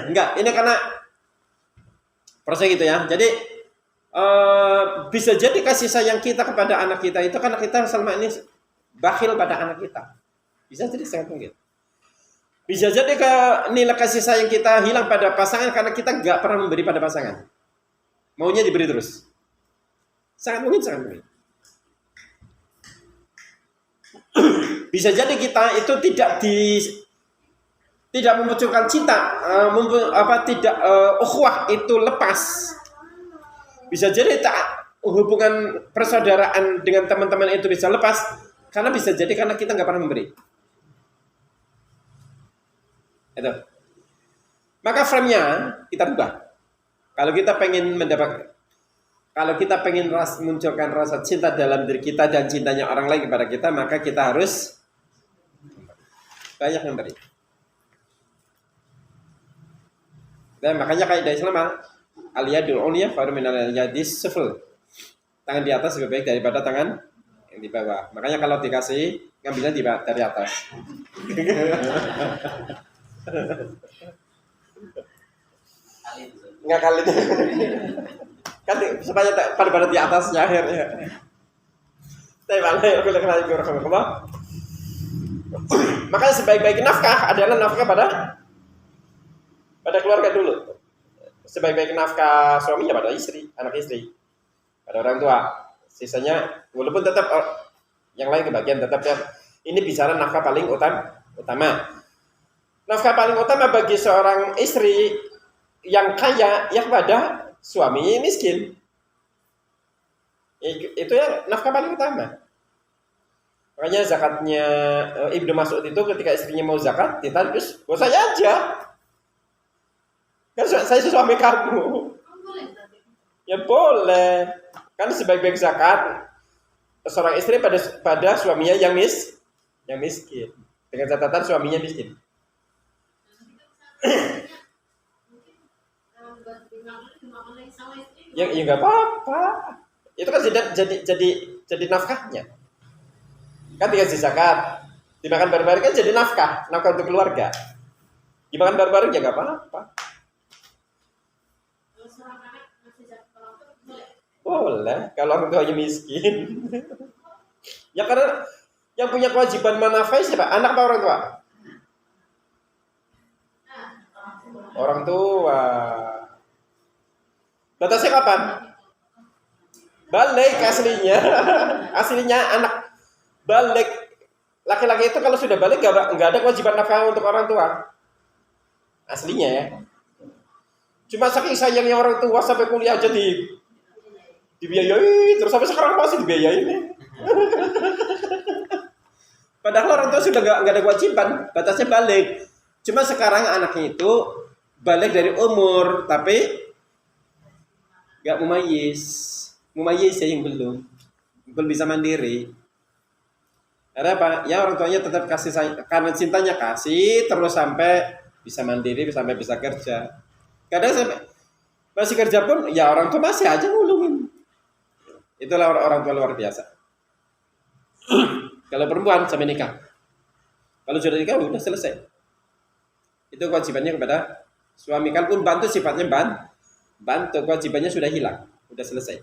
enggak, ini karena proses gitu ya. Jadi bisa jadi kasih sayang kita kepada anak kita itu karena kita selama ini bakhil pada anak kita. Bisa jadi sangat mungkin. Bisa jadi nilai kasih sayang kita hilang pada pasangan karena kita nggak pernah memberi pada pasangan. Maunya diberi terus. Sangat mungkin. Bisa jadi kita itu tidak memunculkan cinta, ukhuwah itu lepas. Bisa jadi hubungan persaudaraan dengan teman-teman itu bisa lepas karena bisa jadi karena kita nggak pernah memberi. Itu. Maka frame-nya kita rubah. Kalau kita pengen munculkan rasa cinta dalam diri kita dan cintanya orang lain kepada kita, maka kita harus banyak memberi. Dan makanya kaidah Islam al-yadul ulya khairum min al-yadis sufl. Tangan di atas lebih baik daripada tangan yang di bawah. Makanya kalau dikasih ngambilnya dari atas. Nggak kali kan supaya pada di atasnya akhirnya. Makanya sebaik-baik nafkah adalah nafkah pada keluarga dulu. Sebaik-baik nafkah suaminya pada istri, anak istri, pada orang tua. Sisanya walaupun tetap yang lain kebagian, tetap ya ini bicara nafkah paling utama. Nafkah paling utama bagi seorang istri yang kaya yang pada suami miskin. Itu ya nafkah paling utama. Makanya zakatnya Ibnu Mas'ud itu ketika istrinya mau zakat, terus buat saya aja. Kan saya suami kamu. Ya boleh. Kan sebaik-baik zakat seorang istri pada suaminya yang miskin. Dengan catatan suaminya miskin. Ya nggak apa-apa. Itu kan jadi nafkahnya. Kan dikasih zakat, dimakan bareng-bareng kan jadi nafkah untuk keluarga. Dimakan bareng-bareng ya nggak apa-apa. Boleh, kalau orang tuanya miskin. Ya karena yang punya kewajiban menafkahi siapa? Anak apa orang tua? Orang tua. Batasnya kapan? Balik aslinya. Aslinya anak balik. Laki-laki itu kalau sudah balik nggak ada kewajiban nafkah untuk orang tua. Aslinya ya. Cuma saking sayangnya orang tua sampai kuliah aja dibiayai, terus sampai sekarang masih dibiayai. Padahal orang tua sudah nggak ada kewajiban, batasnya balik. Cuma sekarang anaknya itu balik dari umur, tapi nggak mumayyiz ya yang belum bisa mandiri. Ada apa? Ya orang tuanya tetap kasih karena cintanya kasih terus sampai bisa mandiri, sampai bisa kerja. Kadang sampai masih kerja pun ya orang tua masih aja ngulungin. Itulah orang tua luar biasa. Kalau perempuan sampai nikah. Kalau sudah nikah udah selesai. Itu kewajibannya kepada suami. Kalaupun bantu sifatnya bantu, kewajibannya sudah hilang, udah selesai.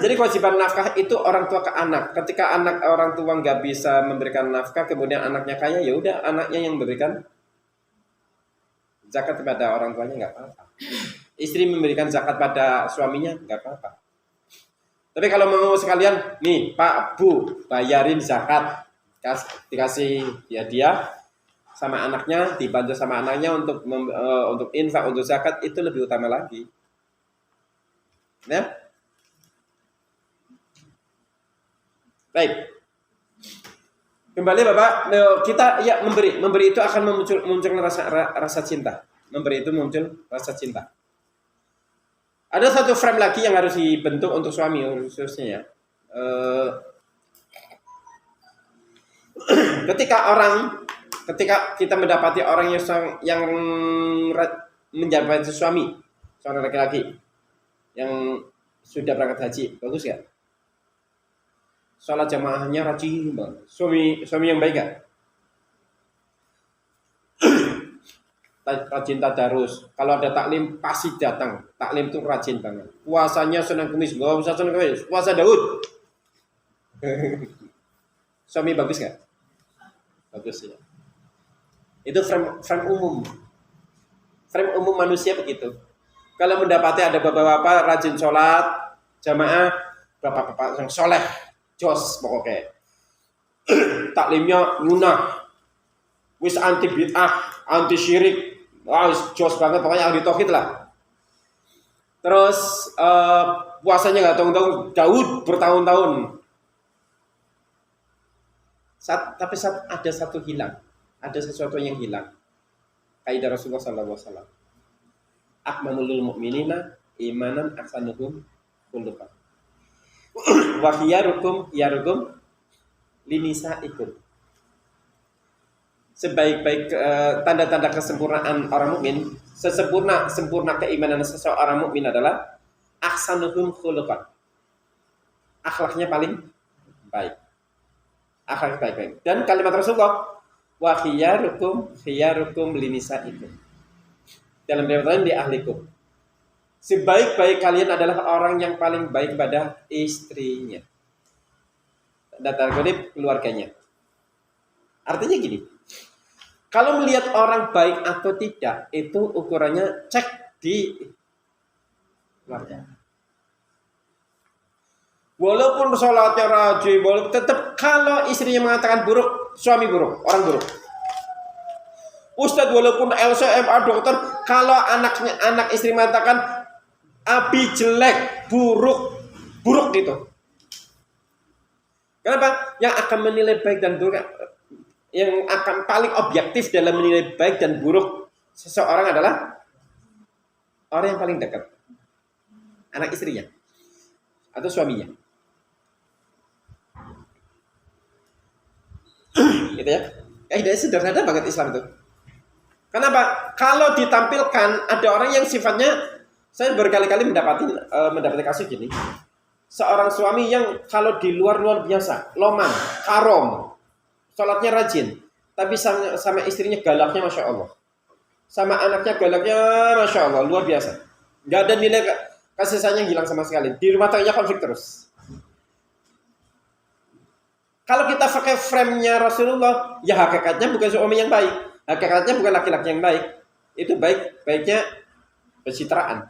Jadi kewajiban nafkah itu orang tua ke anak. Ketika orang tua nggak bisa memberikan nafkah, kemudian anaknya kaya, ya udah anaknya yang memberikan zakat kepada orang tuanya, nggak apa-apa. Istri memberikan zakat pada suaminya, nggak apa-apa. Tapi kalau mau sekalian, nih Pak, Bu, bayarin zakat, dikasih ya dia sama anaknya, dibantu sama anaknya untuk infak, untuk zakat, itu lebih utama lagi. Ya? Baik. Kembali Bapak, kita ya memberi itu akan munculkan rasa cinta. Memberi itu muncul rasa cinta. Ada satu frame lagi yang harus dibentuk untuk suami khususnya ya. Ketika kita mendapati orang yang menjadi suami, seorang laki-laki yang sudah berangkat haji, bagus ya? Sholat jamaahnya rajin banget. Suami yang baik gak? Rajin tadarus. Kalau ada taklim pasti datang. Taklim tuh rajin banget. Puasanya Senin Kamis, nggak usah Senin Kamis. Puasa Daud. Suami bagus nggak? Bagus ya. Itu frame umum. Frame umum manusia begitu. Kalau mendapati ada bapak-bapak rajin sholat jamaah, bapak-bapak yang soleh, jos pokoknya. Taklimnya nyunah, wis anti bid'ah, anti syirik. Wah, jos banget pokoknya ahli tauhid lah. Terus puasanya nggak tanggung-tanggung, Daud bertahun-tahun. Tapi saat ada satu hilang, ada sesuatu yang hilang. Kaidah Rasulullah SAW. Akmalul mu'minina imanan ahsanuhum khuluqan. Wa khiyarukum linisaikum. Sebaik-baik tanda-tanda kesempurnaan orang mukmin, sempurna keimanan seseorang mukmin adalah ahsanuhum khuluqan. Akhlaknya paling baik. Akhlak baik. Dan kalimat Rasulullah, wa khiyarukum linisaikum. Dalam riwayat lain di ahlikum. Sebaik-baik kalian adalah orang yang paling baik pada istrinya. Data kutip keluarganya. Artinya gini. Kalau melihat orang baik atau tidak, itu ukurannya cek di keluarga. Walaupun sholatnya rajin, walaupun tetap kalau istrinya mengatakan buruk, suami buruk, orang buruk. Ustadz walaupun LCMA dokter, kalau anak istri mengatakan abi jelek, buruk gitu. Kenapa? Yang akan menilai baik dan buruk, yang akan paling objektif dalam menilai baik dan buruk seseorang adalah orang yang paling dekat, anak istrinya atau suaminya. Gitu ya. Idenya sederhana banget Islam itu. Kenapa? Kalau ditampilkan ada orang yang sifatnya, saya berkali-kali mendapati kasus gini. Seorang suami yang kalau di luar biasa, loman, karom, sholatnya rajin, tapi sama istrinya galaknya Masya Allah. Sama anaknya galaknya Masya Allah, luar biasa. Gak ada nilai kasih sayang yang hilang sama sekali. Di rumah tangganya konflik terus. Kalau kita pakai frame-nya Rasulullah, ya hakikatnya bukan suami yang baik, hakikatnya bukan laki-laki yang baik. Itu baiknya pencitraan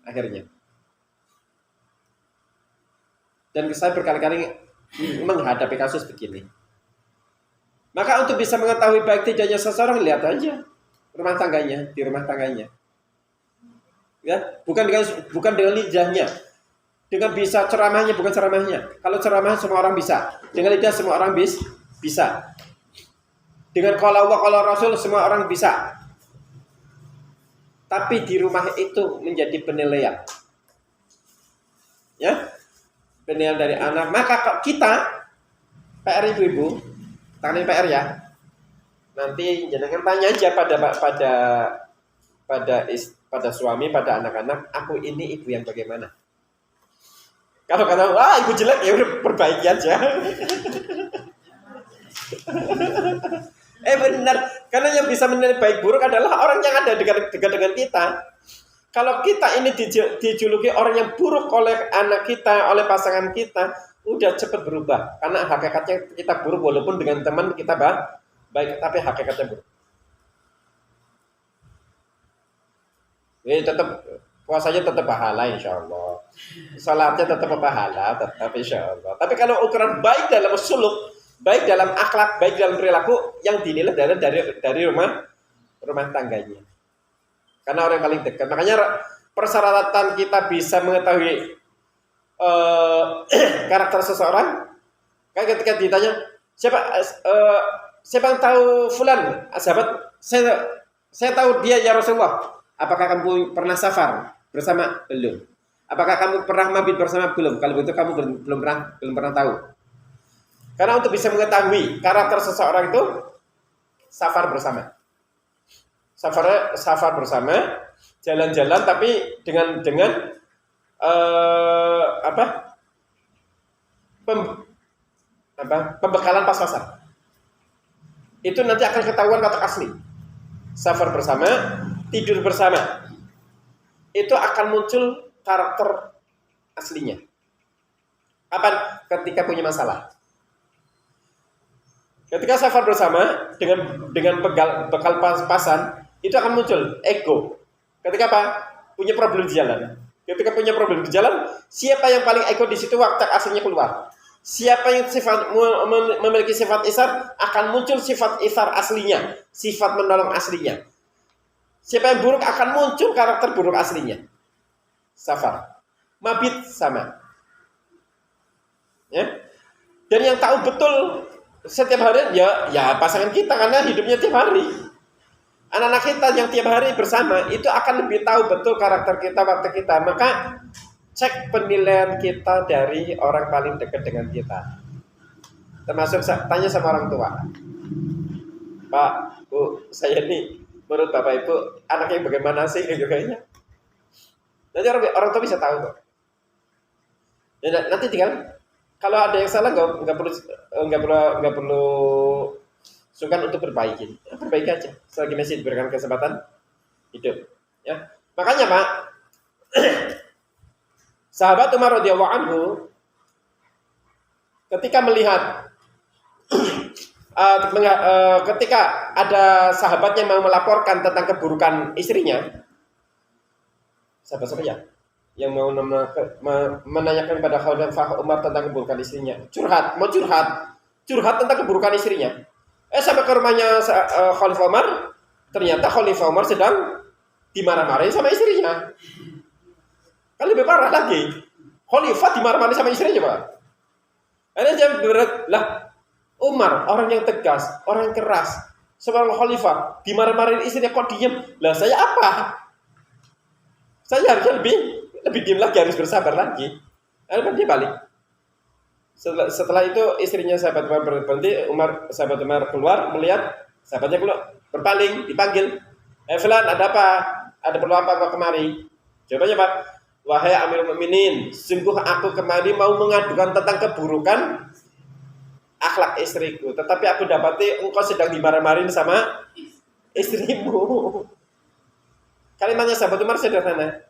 akhirnya. Dan saya berkali-kali menghadapi kasus begini. Maka untuk bisa mengetahui baik tidaknya seseorang, lihat aja rumah tangganya, di rumah tangganya. Ya, bukan dengan lidahnya. Dengan bisa ceramahnya, bukan ceramahnya. Kalau ceramah semua orang bisa. Dengan lidah semua orang bisa. Dengan qala Allah qala Rasul semua orang bisa. Tapi di rumah itu menjadi penilaian. Ya. Penilaian dari anak. Maka kita PR ibu-ibu, tangan PR ya. Nanti jangan tanya aja pada suami, pada anak-anak, aku ini ibu yang bagaimana? Kalau kata, ibu jelek, ya udah perbaiki aja. Benar, karena yang bisa menilai baik buruk adalah orang yang ada dekat dengan kita. Kalau kita ini dijuluki orang yang buruk oleh anak kita, oleh pasangan kita, udah cepat berubah. Karena hakikatnya kita buruk, walaupun dengan teman kita baik, tapi hakikatnya buruk. Jadi tetap puasanya tetap pahala insya Allah. Salatnya tetap pahala, tetap insya Allah. Tapi kalau ukuran baik dalam suluk, baik dalam akhlak, baik dalam perilaku, yang dinilai dari rumah tangganya. Karena orang yang paling dekat. Makanya persyaratan kita bisa mengetahui karakter seseorang, kan ketika ditanya siapa yang tahu fulan, sahabat, saya tahu dia ya Rasulullah. Apakah kamu pernah safar bersama? Belum. Apakah kamu pernah mabit bersama? Belum. Kalau begitu kamu belum pernah tahu. Karena untuk bisa mengetahui karakter seseorang itu safar bersama. Safar bersama, jalan-jalan tapi dengan pembekalan pas-pasan. Itu nanti akan ketahuan kata asli. Safar bersama, tidur bersama, itu akan muncul karakter aslinya. Kapan? Ketika punya masalah. Ketika safar bersama dengan bekal pas-pasan, itu akan muncul ego. Ketika apa? Punya problem di jalan. Ketika punya problem di jalan, siapa yang paling ego di situ, waktu aslinya keluar. Siapa yang memiliki sifat isar, akan muncul sifat isar aslinya, sifat menolong aslinya. Siapa yang buruk, akan muncul karakter buruk aslinya. Safar. Mabit sama. Ya. Dan yang tahu betul setiap hari ya pasangan kita, karena hidupnya tiap hari. Anak-anak kita yang tiap hari bersama itu akan lebih tahu betul karakter kita, waktu kita. Maka cek penilaian kita dari orang paling dekat dengan kita. Termasuk tanya sama orang tua. Pak, Bu, saya ini menurut Bapak Ibu anaknya bagaimana sih gitu kayaknya. Nanti orang tua bisa tahu kok. Nanti tinggal kalau ada yang salah nggak perlu sungkan untuk perbaiki aja selagi masih diberikan kesempatan hidup. Ya, makanya Pak, sahabat Umar radhiyallahu anhu ketika melihat ketika ada sahabatnya mau melaporkan tentang keburukan istrinya, siapa ya yang mau menanyakan pada Khalifah Umar tentang keburukan istrinya, curhat tentang keburukan istrinya. Sampai ke rumahnya Khalifah Umar, ternyata Khalifah Umar sedang dimarah-marahin sama istrinya. Kan lebih parah lagi, Khalifah dimarah-marahin sama istrinya Pak. Akhirnya dia berat lah, Umar orang yang tegas, orang yang keras, seorang Khalifah dimarah-marahin istrinya kok diem? Lah saya apa? Saya harusnya lebih diam lagi, harus bersabar lagi. Akhirnya dia balik. Setelah itu istrinya sahabat Umar berhenti, sahabat Umar keluar melihat sahabatnya keluar, berpaling, dipanggil. Fulan, ada apa? Ada perlu apa kau kemari? Jawabannya Pak, wahai Amirul Mukminin, sungguh aku kemari mau mengadukan tentang keburukan akhlak istriku, tetapi aku dapati engkau sedang dimarah-marahin sama istrimu. Kalimatnya sahabat Umar sederhana.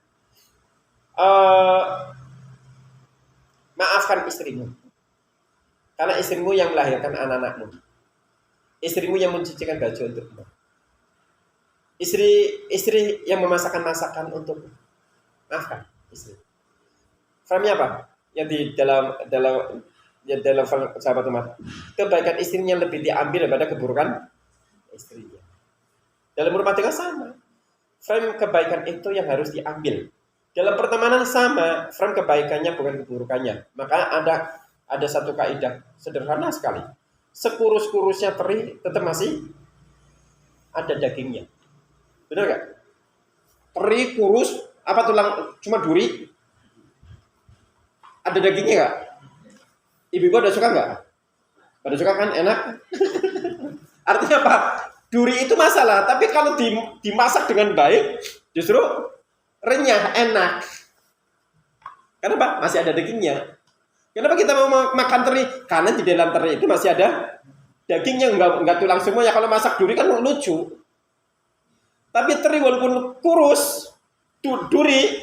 Maafkan istrimu. Karena istrimu yang melahirkan anak-anakmu. Istrimu yang mencucikan baju untukmu. Istri yang memasakkan masakan untukmu. Maafkan istri. Frame-nya apa? Yang di dalam sahabat Umar. Kebaikan istrinya lebih diambil daripada keburukan istrinya. Dalam rumah tangga sama. Frame kebaikan itu yang harus diambil. Dalam pertemanan sama, frame kebaikannya bukan keburukannya. Maka ada satu kaidah sederhana sekali. Sekurus-kurusnya teri tetap masih ada dagingnya. Benar nggak? Teri kurus, apa tulang cuma duri? Ada dagingnya nggak? Ibu-ibu ada suka nggak? Pada suka kan, enak. Artinya apa? Duri itu masalah, tapi kalau dimasak dengan baik, justru renyah, enak. Kenapa? Masih ada dagingnya. Kenapa kita mau makan teri? Karena di dalam teri itu masih ada dagingnya, enggak tulang semuanya. Kalau masak duri kan lucu. Tapi teri walaupun kurus, duri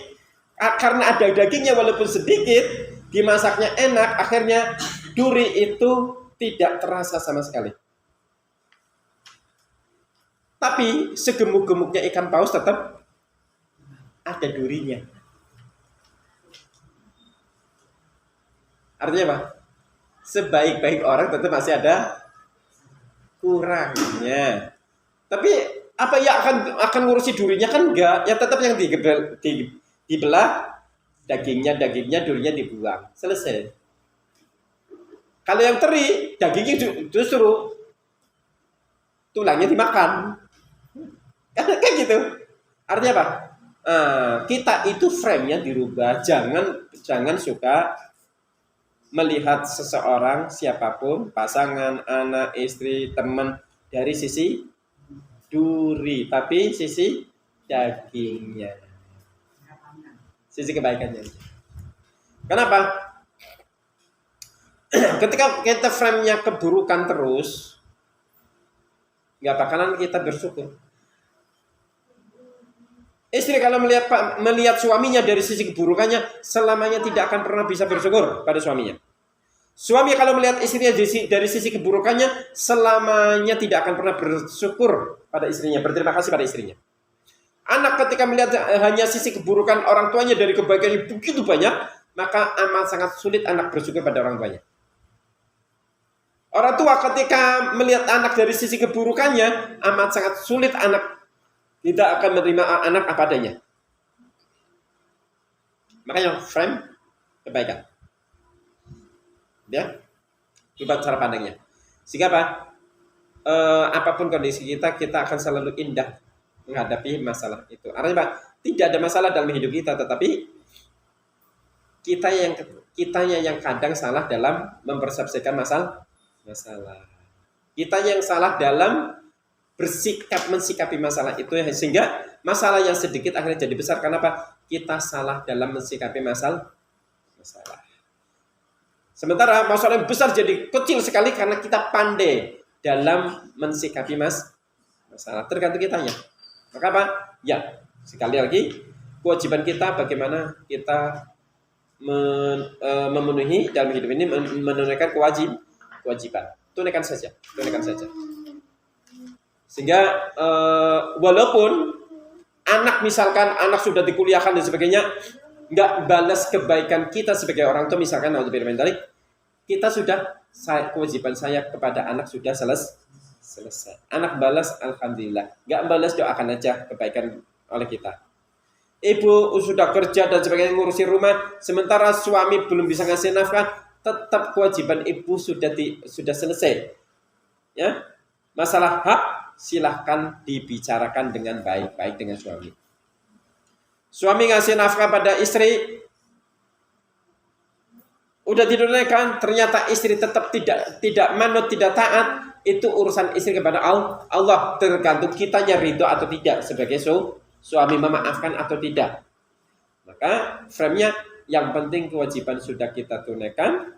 karena ada dagingnya walaupun sedikit, dimasaknya enak, akhirnya duri itu tidak terasa sama sekali. Tapi segemuk-gemuknya ikan paus tetap ada durinya. Artinya apa? Sebaik-baik orang tetap masih ada kurangnya. Tapi apa ya akan ngurusi durinya kan enggak? Ya tetap yang dibelah dagingnya, durinya dibuang. Selesai. Kalau yang teri, dagingnya justru tulangnya dimakan. Kayak gitu. Artinya apa? Kita itu frame-nya dirubah. Jangan suka melihat seseorang, siapapun, pasangan, anak, istri, teman, dari sisi duri, tapi sisi dagingnya, sisi kebaikannya. Kenapa? Ketika kita frame-nya keburukan terus, nggak bakalan kita bersyukur. Istri kalau melihat suaminya dari sisi keburukannya, selamanya tidak akan pernah bisa bersyukur pada suaminya. Suami kalau melihat istrinya dari sisi keburukannya, selamanya tidak akan pernah bersyukur pada istrinya, berterima kasih pada istrinya. Anak ketika melihat hanya sisi keburukan orang tuanya dari kebaikan yang begitu banyak, maka amat sangat sulit anak bersyukur pada orang tuanya. Orang tua ketika melihat anak dari sisi keburukannya, amat sangat sulit anak tidak akan menerima anak apa adanya. Makanya frame kebaikan. Ya, coba cara pandangnya. Sehingga apa? Apapun kondisi kita akan selalu indah menghadapi masalah itu. Artinya apa? Tidak ada masalah dalam hidup kita, tetapi kitanya yang kadang salah dalam mempersepsikan masalah. Kita yang salah dalam mensikapi masalah itu, sehingga masalah yang sedikit akhirnya jadi besar. Kenapa? Kita salah dalam mensikapi masalah. Sementara masalah yang besar jadi kecil sekali karena kita pandai dalam mensikapi masalah. Tergantung kitanya. Maka apa? Ya, sekali lagi kewajiban kita bagaimana kita memenuhi dalam hidup ini, menunaikan kewajiban. Tunaikan saja. Sehingga walaupun misalkan anak sudah dikuliahkan dan sebagainya, nggak balas kebaikan kita sebagai orang tua, misalkan kita sudah kewajiban saya kepada anak sudah selesai. Anak balas, alhamdulillah. Nggak balas, doakan aja kebaikan oleh kita. Ibu sudah kerja dan sebagainya, ngurusi rumah, sementara suami belum bisa ngasih nafkah, tetap kewajiban ibu sudah selesai. Ya, masalah hak silahkan dibicarakan dengan baik-baik dengan suami. Suami ngasih nafkah pada istri, udah ditunaikan, ternyata istri tetap tidak manut, tidak taat, itu urusan istri kepada Allah. Tergantung kitanya ridho atau tidak sebagai suami, memaafkan atau tidak. Maka frame-nya yang penting kewajiban sudah kita tunaikan,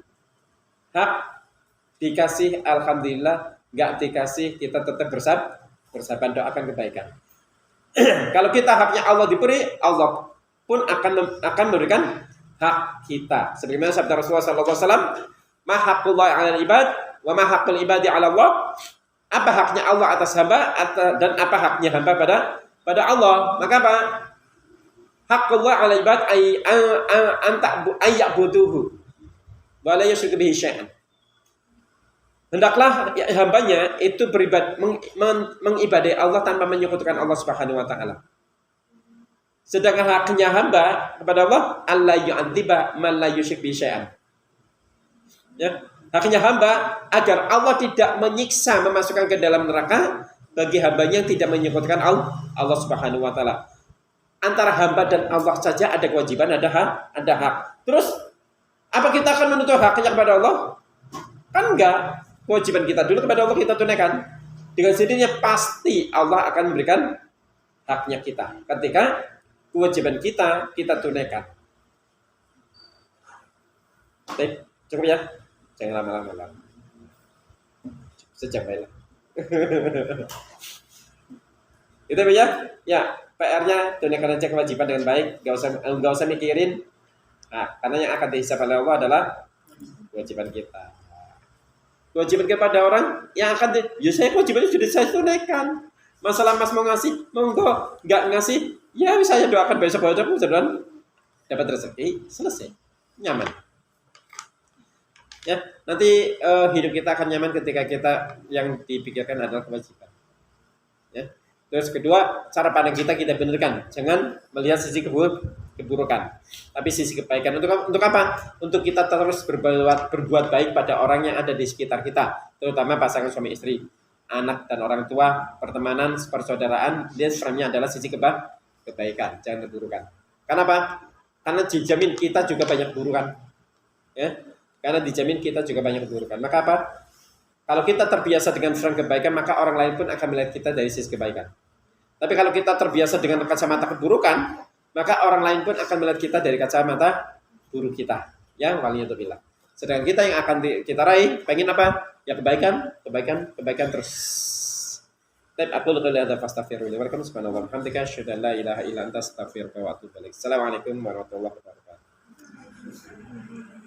hak dikasih alhamdulillah, nggak dikasih kita tetap bersabar, doakan kebaikan. Kalau kita haknya Allah diberi, Allah pun akan memberikan hak kita. Sebagaimana sabda Rasulullah SAW, Ma haqqullah 'alal ibad wa ma haqqul ibadi 'ala Allah. Apa haknya Allah atas hamba dan apa haknya hamba pada Allah? Maka apa? Haqqullah 'alal ibad ay ya'buduhu wa la yusyriku bihi syai'an. Hendaklah hambanya itu mengibadai Allah tanpa menyekutukan Allah Subhanahu wa taala. Sedangkan haknya hamba kepada Allah, Allah yu'adziba man la yusyrik bihi syai'an. Ya, haknya hamba agar Allah tidak menyiksa, memasukkan ke dalam neraka bagi hambanya yang tidak menyekutukan Allah Subhanahu wa taala. Antara hamba dan Allah saja ada kewajiban, ada hak. Terus apa kita akan menuntut haknya kepada Allah? Kan enggak. Kewajiban kita dulu kepada Allah kita tunaikan. Dengan sendirinya pasti Allah akan memberikan haknya kita. Ketika kewajiban kita tunaikan. Baik, cukup ya. Jangan lama-lama. Sejam baiklah. Itu ya. Ya, PR-nya tunaikan aja kewajiban dengan baik. Gak usah mikirin. Nah, karena yang akan dihisab oleh Allah adalah kewajiban kita. Kewajiban kepada orang yang akan saya kewajibannya sudah saya tunaikan. Masalah Mas mau ngasih, monggo. Nggak ngasih, ya saya doakan besok mudah-mudahan dapat rezeki, selesai, nyaman. Ya, nanti hidup kita akan nyaman ketika kita yang dipikirkan adalah kewajiban. Ya. Terus kedua, cara pandang kita benarkan. Jangan melihat sisi keburukan, tapi sisi kebaikan. Untuk apa? Untuk kita terus berbuat baik pada orang yang ada di sekitar kita, terutama pasangan suami istri, anak dan orang tua, pertemanan, persaudaraan. Dia sebenarnya adalah sisi kebaikan, jangan keburukan. Kenapa? Karena dijamin kita juga banyak keburukan. Ya, karena dijamin kita juga banyak keburukan. Maka apa? Kalau kita terbiasa dengan frame kebaikan, maka orang lain pun akan melihat kita dari sisi kebaikan. Tapi kalau kita terbiasa dengan kacamata keburukan, maka orang lain pun akan melihat kita dari kacamata buruk kita. Ya, waliyadzubillah. Sedangkan kita yang akan kita raih, pengen apa? Ya kebaikan terus. Tapi aku lupa lihat fastaghfirullah. Waalaikumsalam subhanallahi wa bihamdika asyhadu an la ilaha illa anta astaghfiruka wa atubu ilaik. Assalamualaikum warahmatullahi wabarakatuh.